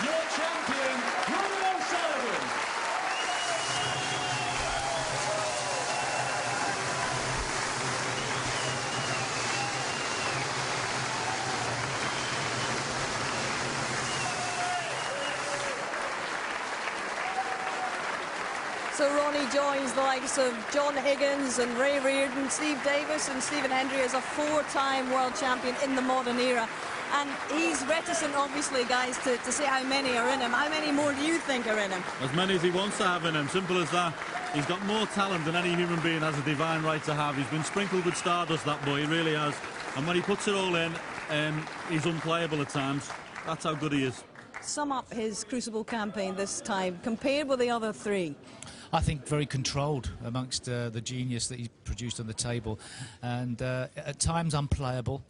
your champion, Ronnie O'Sullivan. So Ronnie joins the likes of John Higgins and Ray Reardon, Steve Davis and Stephen Hendry as a four-time world champion in the modern era. And he's reticent, obviously, guys, to say how many are in him. How many more do you think are in him? As many as he wants to have in him, simple as that. He's got more talent than any human being has a divine right to have. He's been sprinkled with stardust, that boy, he really has. And when he puts it all in, he's unplayable at times. That's how good he is. Sum up his Crucible campaign this time, compared with the other three. I think very controlled amongst the genius that he produced on the table, and at times unplayable.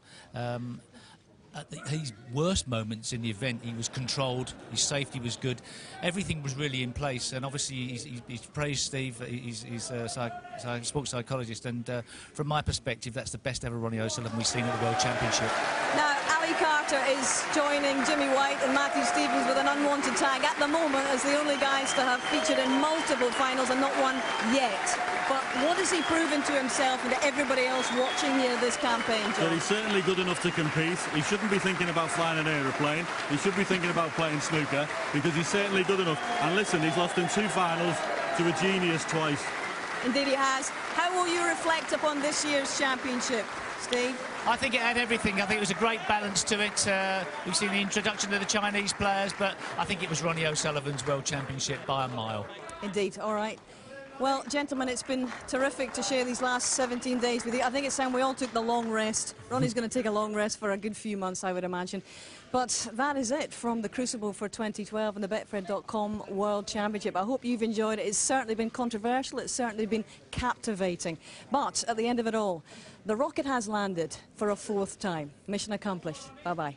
At his worst moments in the event, he was controlled, his safety was good, everything was really in place. And obviously he's praised Steve, he's a sports psychologist, and from my perspective that's the best ever Ronnie O'Sullivan we've seen at the World Championship. Now Ali Carter is joining Jimmy White and Matthew Stevens with an unwanted tag at the moment as the only guys to have featured in multiple finals and not one yet. But what has he proven to himself and to everybody else watching here this campaign, John? Well, he's certainly good enough to compete. He shouldn't be thinking about flying an aeroplane. He should be thinking about playing snooker, because he's certainly good enough. And listen, he's lost in 2 finals to a genius twice. Indeed he has. How will you reflect upon this year's championship, Steve? I think it had everything. I think it was a great balance to it. We've seen the introduction of the Chinese players, but I think it was Ronnie O'Sullivan's World Championship by a mile. Indeed, all right. Well, gentlemen, it's been terrific to share these last 17 days with you. I think it's time we all took the long rest. Ronnie's going to take a long rest for a good few months, I would imagine. But that is it from the Crucible for 2012 and the Betfred.com World Championship. I hope you've enjoyed it. It's certainly been controversial. It's certainly been captivating. But at the end of it all, the rocket has landed for a 4th time. Mission accomplished. Bye-bye.